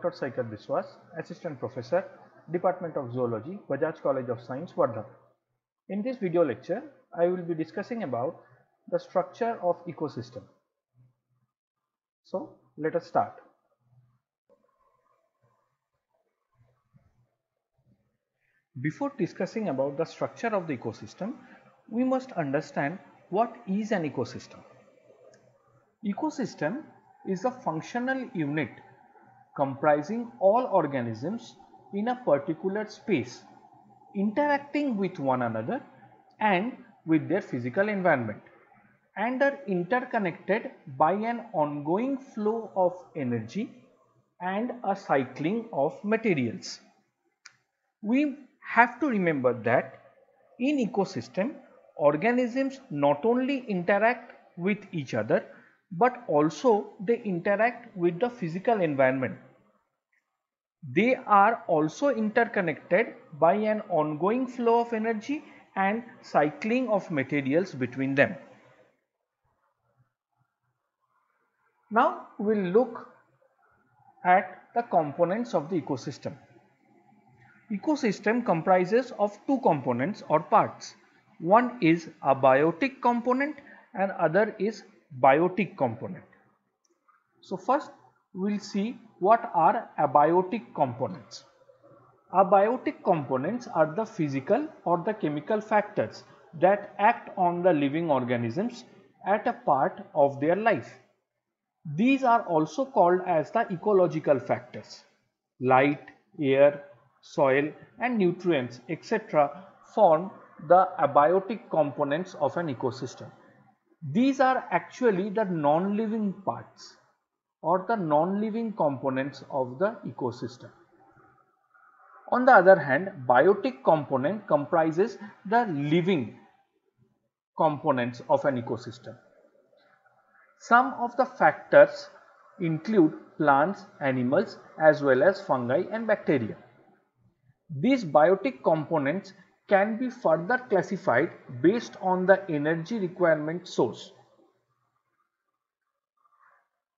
Dr. Saikat Biswas, Assistant Professor, Department of Zoology, Bajaj College of Science, Wardha. In this video lecture, I will be discussing about the structure of ecosystem. So, let us start. Before discussing about the structure of the ecosystem, we must understand what is an ecosystem. Ecosystem is a functional unit comprising all organisms in a particular space, interacting with one another and with their physical environment, and are interconnected by an ongoing flow of energy and a cycling of materials. We have to remember that in ecosystem, organisms not only interact with each other but also they interact with the physical environment. They are also interconnected by an ongoing flow of energy and cycling of materials between them. Now we will look at the components of the ecosystem. Ecosystem comprises of two components or parts. One is abiotic component and other is biotic component. So first we will see what are abiotic components. Abiotic components are the physical or the chemical factors that act on the living organisms at a part of their life. These are also called as the ecological factors. Light, air, soil and nutrients etc. form the abiotic components of an ecosystem. These are actually the non-living parts or the non-living components of the ecosystem. On the other hand, biotic component comprises the living components of an ecosystem. Some of the factors include plants, animals as well as fungi and bacteria. These biotic components can be further classified based on the energy requirement source.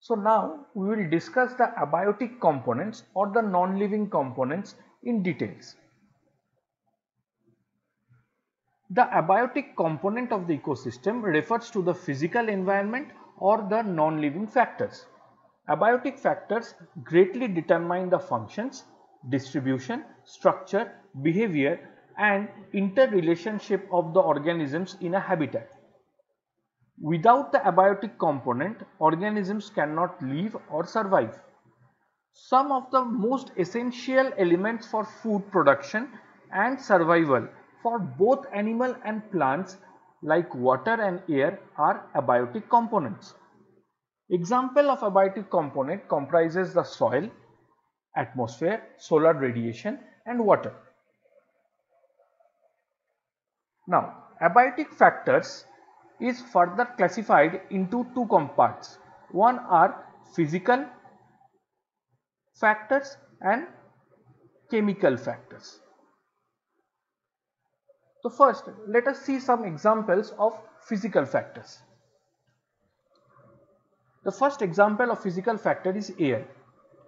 So now we will discuss the abiotic components or the non-living components in details. The abiotic component of the ecosystem refers to the physical environment or the non-living factors. Abiotic factors greatly determine the functions, distribution, structure, behavior and interrelationship of the organisms in a habitat. Without the abiotic component, organisms cannot live or survive. Some of the most essential elements for food production and survival for both animal and plants like water and air are abiotic components. Example of abiotic component comprises the soil, atmosphere, solar radiation and water. Now, abiotic factors is further classified into two parts. One are physical factors and chemical factors. So first let us see some examples of physical factors. The first example of physical factor is air.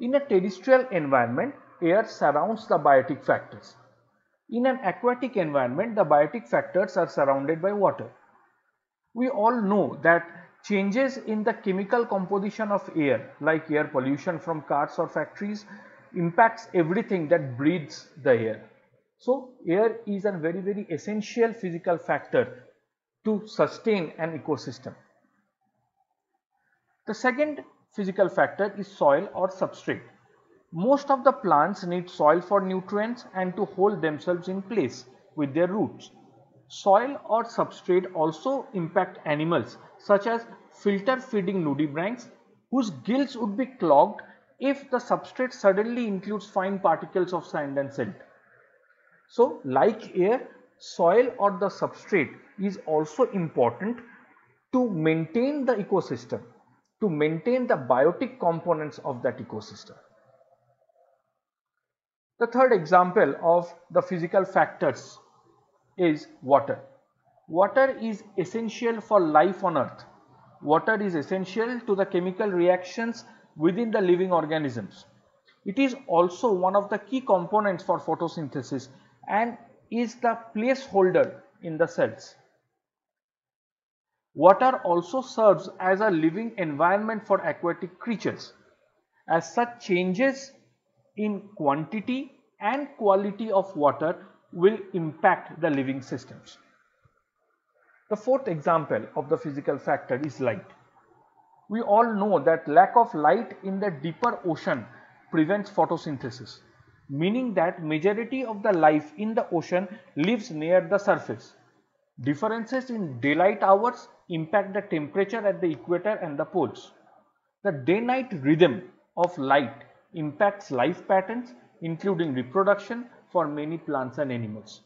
In a terrestrial environment, air surrounds the biotic factors. In an aquatic environment, the biotic factors are surrounded by water. We all know that changes in the chemical composition of air like air pollution from cars or factories impacts everything that breathes the air. So air is a very essential physical factor to sustain an ecosystem. The second physical factor is soil or substrate. Most of the plants need soil for nutrients and to hold themselves in place with their roots. Soil or substrate also impact animals such as filter feeding nudibranchs whose gills would be clogged if the substrate suddenly includes fine particles of sand and silt. So like air, soil or the substrate is also important to maintain the ecosystem, to maintain the biotic components of that ecosystem. The third example of the physical factors is water. Water is essential for life on earth. Water is essential to the chemical reactions within the living organisms. It is also one of the key components for photosynthesis and is the placeholder in the cells. Water also serves as a living environment for aquatic creatures. As such, changes in quantity and quality of water will impact the living systems. The fourth example of the physical factor is light. We all know that lack of light in the deeper ocean prevents photosynthesis, meaning that majority of the life in the ocean lives near the surface. Differences in daylight hours impact the temperature at the equator and the poles. The day-night rhythm of light impacts life patterns, including reproduction for many plants and animals.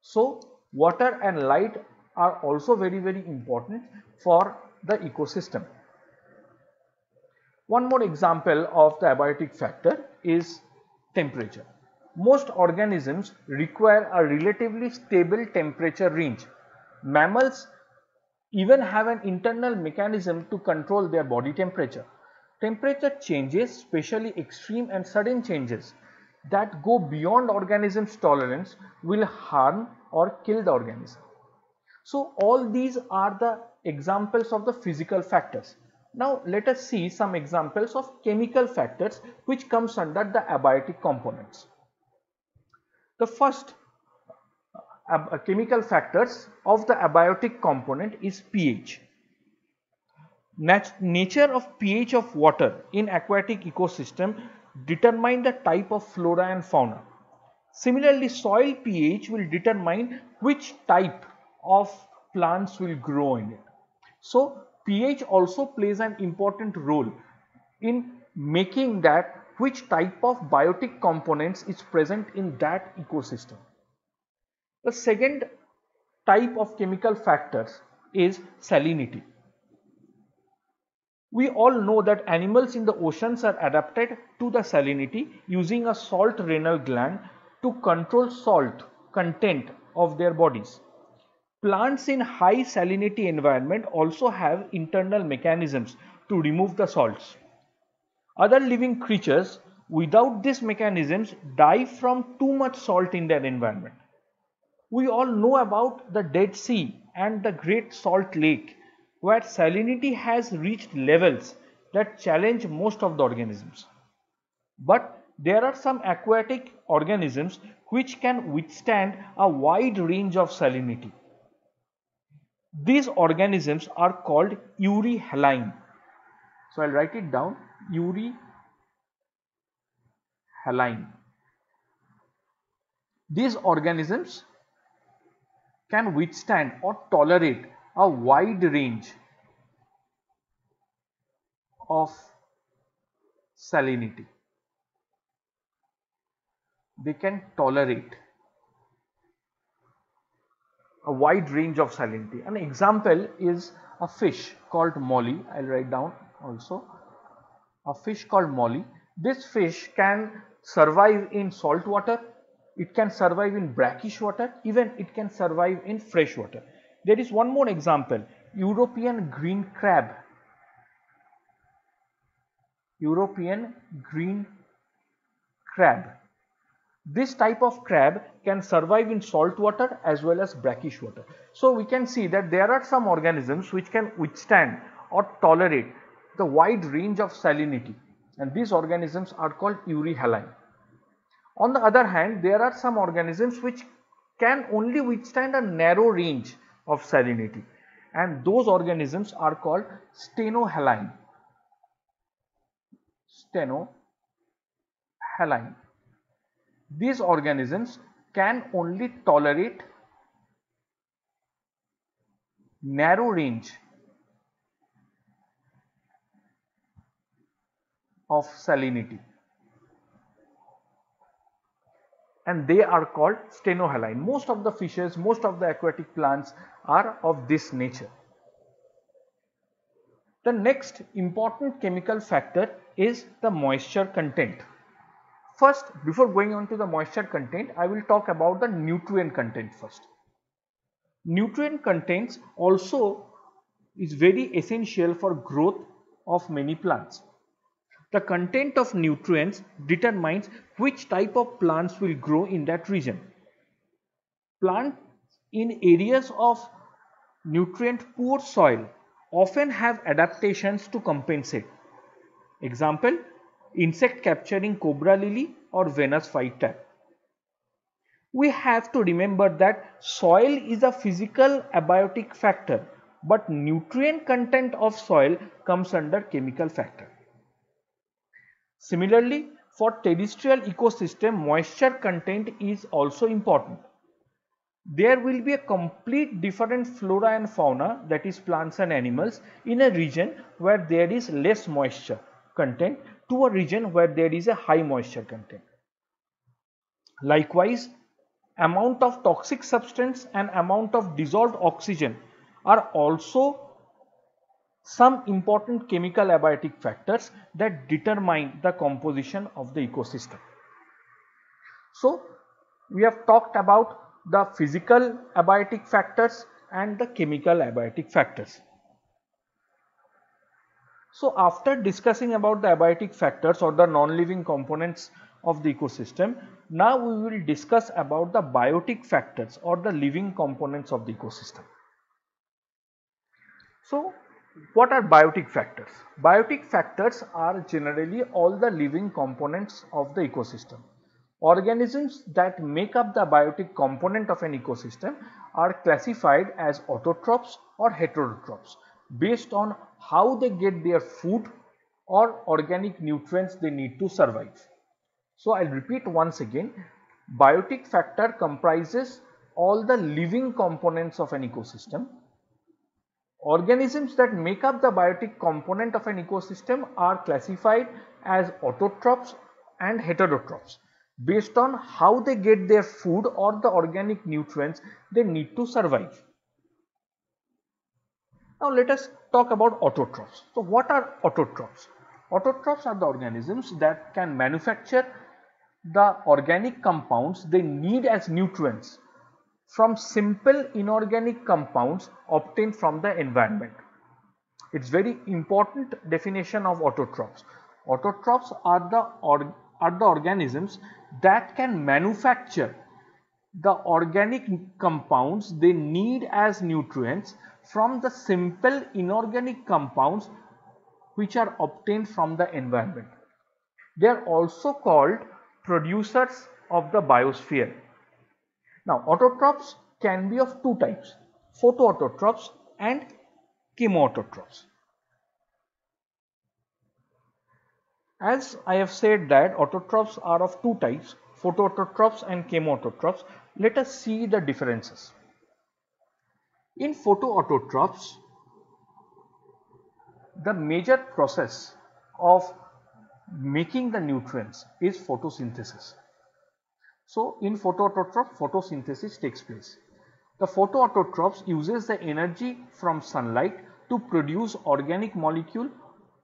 So, water and light are also very important for the ecosystem. One more example of the abiotic factor is temperature. Most organisms require a relatively stable temperature range. Mammals even have an internal mechanism to control their body temperature. Temperature changes, especially extreme and sudden changes that go beyond organism's tolerance, will harm or kill the organism. So all these are the examples of the physical factors. Now let us see some examples of chemical factors which comes under the abiotic components. The first chemical factors of the abiotic component is pH. Nature of pH of water in aquatic ecosystem determine the type of flora and fauna. Similarly, soil pH will determine which type of plants will grow in it. So, pH also plays an important role in making that which type of biotic components is present in that ecosystem. The second type of chemical factors is salinity. We all know that animals in the oceans are adapted to the salinity using a salt renal gland to control salt content of their bodies. Plants in high salinity environment also have internal mechanisms to remove the salts. Other living creatures without these mechanisms die from too much salt in their environment. We all know about the Dead Sea and the Great Salt Lake, where salinity has reached levels that challenge most of the organisms. But there are some aquatic organisms which can withstand a wide range of salinity. These organisms are called euryhaline. So I'll write it down, euryhaline. These organisms can withstand or tolerate a wide range of salinity. They can tolerate a wide range of salinity. An example is a fish called molly. I'll write down also a fish called molly. This fish can survive in salt water, it can survive in brackish water, even it can survive in fresh water. There is one more example, European green crab. European green crab. This type of crab can survive in salt water as well as brackish water. So we can see that there are some organisms which can withstand or tolerate the wide range of salinity, and these organisms are called euryhaline. On the other hand, there are some organisms which can only withstand a narrow range of salinity, and those organisms are called stenohaline. Stenohaline. These organisms can only tolerate narrow range of salinity, and they are called stenohaline. Most of the fishes, most of the aquatic plants are of this nature. The next important chemical factor is the moisture content. First, before going on to the moisture content, I will talk about the nutrient content first. Nutrient contents also is very essential for growth of many plants. The content of nutrients determines which type of plants will grow in that region. Plants in areas of nutrient poor soil often have adaptations to compensate. Example, insect capturing cobra lily or Venus flytrap. We have to remember that soil is a physical abiotic factor, but nutrient content of soil comes under chemical factor. Similarly, for terrestrial ecosystem, moisture content is also important. There will be a complete different flora and fauna, that is plants and animals, in a region where there is less moisture content to a region where there is a high moisture content. Likewise, amount of toxic substance and amount of dissolved oxygen are also some important chemical abiotic factors that determine the composition of the ecosystem. So, we have talked about the physical abiotic factors and the chemical abiotic factors. So, after discussing about the abiotic factors or the non-living components of the ecosystem, now we will discuss about the biotic factors or the living components of the ecosystem. So, what are biotic factors? Biotic factors are generally all the living components of the ecosystem. Organisms that make up the biotic component of an ecosystem are classified as autotrophs or heterotrophs based on how they get their food or organic nutrients they need to survive. So, I will repeat once again, biotic factor comprises all the living components of an ecosystem. Organisms that make up the biotic component of an ecosystem are classified as autotrophs and heterotrophs based on how they get their food or the organic nutrients they need to survive. Now let us talk about autotrophs. So what are autotrophs? Autotrophs are the organisms that can manufacture the organic compounds they need as nutrients from simple inorganic compounds obtained from the environment. It's very important definition of autotrophs. Autotrophs are the organisms that can manufacture the organic compounds they need as nutrients from the simple inorganic compounds which are obtained from the environment. They are also called producers of the biosphere. Now, autotrophs can be of two types, photoautotrophs and chemoautotrophs. As I have said that autotrophs are of two types, photoautotrophs and chemoautotrophs, let us see the differences. In photoautotrophs, the major process of making the nutrients is photosynthesis. So, in photoautotrophs, photosynthesis takes place. The photoautotrophs uses the energy from sunlight to produce organic molecule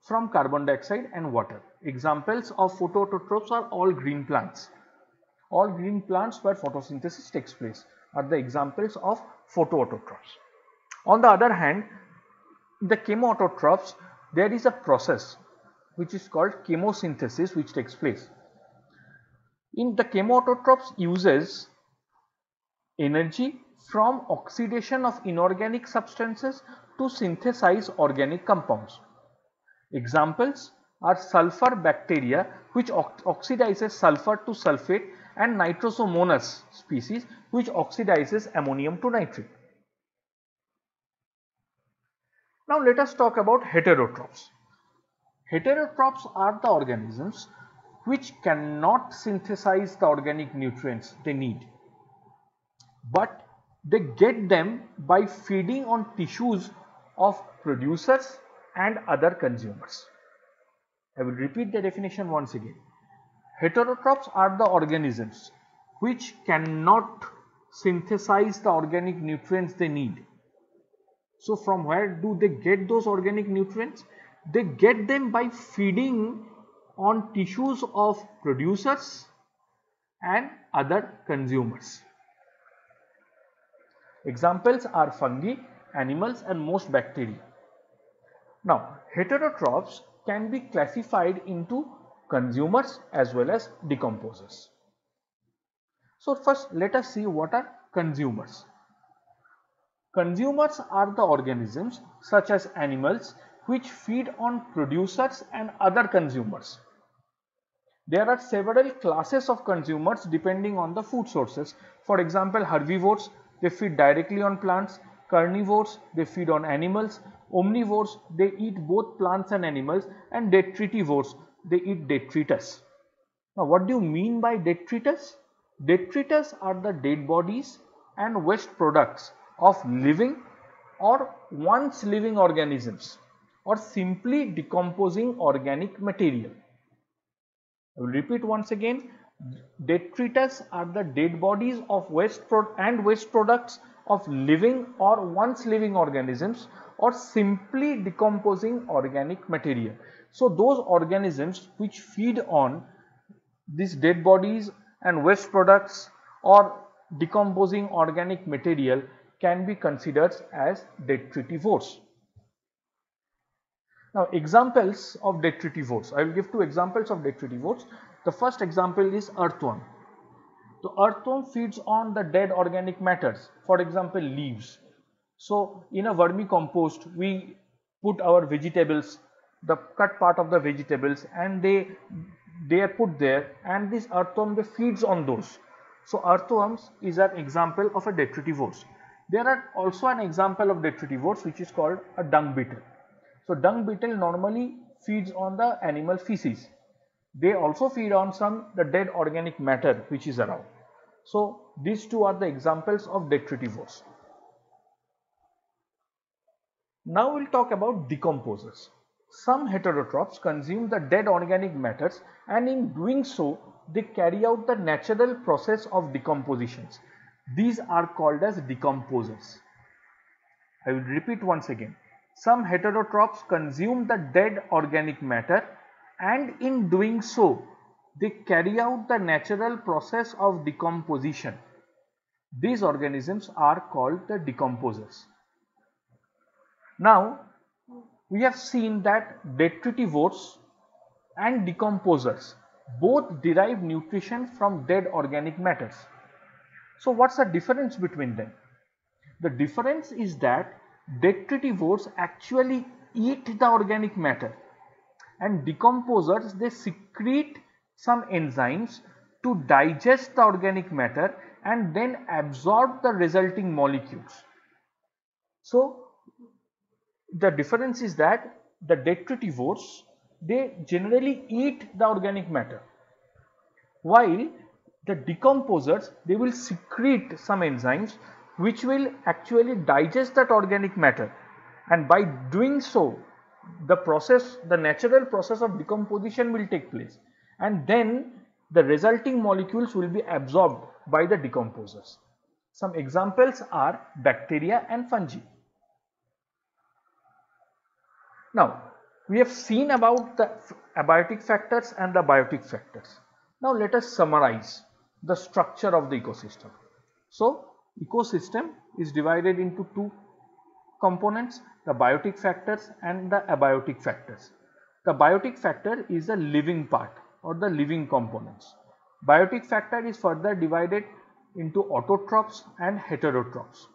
from carbon dioxide and water. Examples of photoautotrophs are all green plants. All green plants where photosynthesis takes place are the examples of photoautotrophs. On the other hand, in the chemoautotrophs, there is a process which is called chemosynthesis which takes place. In the chemoautotrophs uses energy from oxidation of inorganic substances to synthesize organic compounds. Examples are sulfur bacteria which oxidizes sulfur to sulfate and Nitrosomonas species which oxidizes ammonium to nitrate. Now let us talk about heterotrophs. Heterotrophs are the organisms which cannot synthesize the organic nutrients they need, but they get them by feeding on tissues of producers and other consumers. I will repeat the definition once again. Heterotrophs are the organisms which cannot synthesize the organic nutrients they need. So from where do they get those organic nutrients? They get them by feeding on tissues of producers and other consumers. Examples are fungi, animals and most bacteria. Now, heterotrophs can be classified into consumers as well as decomposers. So first let us see what are consumers. Consumers are the organisms such as animals which feed on producers and other consumers. There are several classes of consumers depending on the food sources. For example, herbivores, they feed directly on plants. Carnivores, they feed on animals. Omnivores, they eat both plants and animals. And detritivores, they eat detritus. Now what do you mean by detritus? Detritus are the dead bodies and waste products of living or once living organisms or simply decomposing organic material. I will repeat once again, detritus are the dead bodies of waste products of living or once living organisms or simply decomposing organic material. So those organisms which feed on these dead bodies and waste products or decomposing organic material can be considered as detritivores. Now examples of detritivores, I will give two examples of detritivores. The first example is earthworm. The earthworm feeds on the dead organic matters, for example leaves. So in a vermicompost we put our vegetables, the cut part of the vegetables, and they are put there, and this earthworm they feeds on those. So earthworms is an example of a detritivores. There are also an example of detritivores which is called a dung beetle. So dung beetle normally feeds on the animal feces. They also feed on the dead organic matter which is around. So these two are the examples of detritivores. Now we'll talk about decomposers. Some heterotrophs consume the dead organic matters, and in doing so they carry out the natural process of decompositions. These are called as decomposers. I will repeat once again. Some heterotrophs consume the dead organic matter, and in doing so they carry out the natural process of decomposition. These organisms are called the decomposers. Now we have seen that detritivores and decomposers both derive nutrition from dead organic matters. So what's the difference between them? The difference is that detritivores actually eat the organic matter, and decomposers they secrete some enzymes to digest the organic matter and then absorb the resulting molecules. So the difference is that the detritivores they generally eat the organic matter, while the decomposers they will secrete some enzymes which will actually digest that organic matter, and by doing so the natural process of decomposition will take place, and then the resulting molecules will be absorbed by the decomposers. Some examples are bacteria and fungi. Now we have seen about the abiotic factors and the biotic factors. Now let us summarize the structure of the ecosystem. So ecosystem is divided into two components, the biotic factors and the abiotic factors. The biotic factor is the living part or the living components. Biotic factor is further divided into autotrophs and heterotrophs.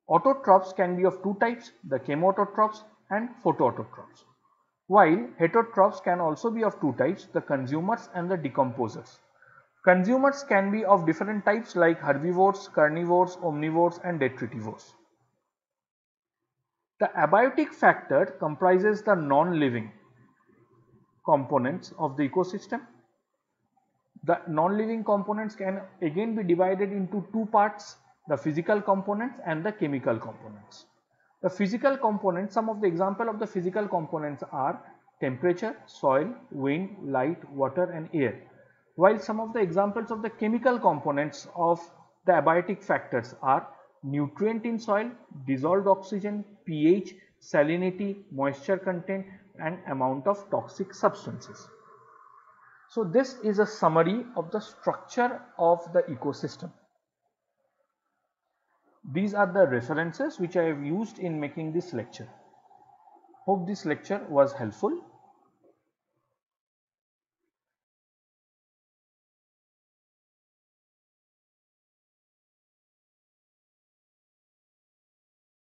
Autotrophs can be of two types, the chemoautotrophs and photoautotrophs, while heterotrophs can also be of two types, the consumers and the decomposers. Consumers can be of different types like herbivores, carnivores, omnivores and detritivores. The abiotic factor comprises the non-living components of the ecosystem. The non-living components can again be divided into two parts, the physical components and the chemical components. The physical components, some of the example of the physical components are temperature, soil, wind, light, water and air, while some of the examples of the chemical components of the abiotic factors are nutrient in soil, dissolved oxygen, pH, salinity, moisture content and amount of toxic substances. So this is a summary of the structure of the ecosystem. These are the references which I have used in making this lecture. Hope this lecture was helpful.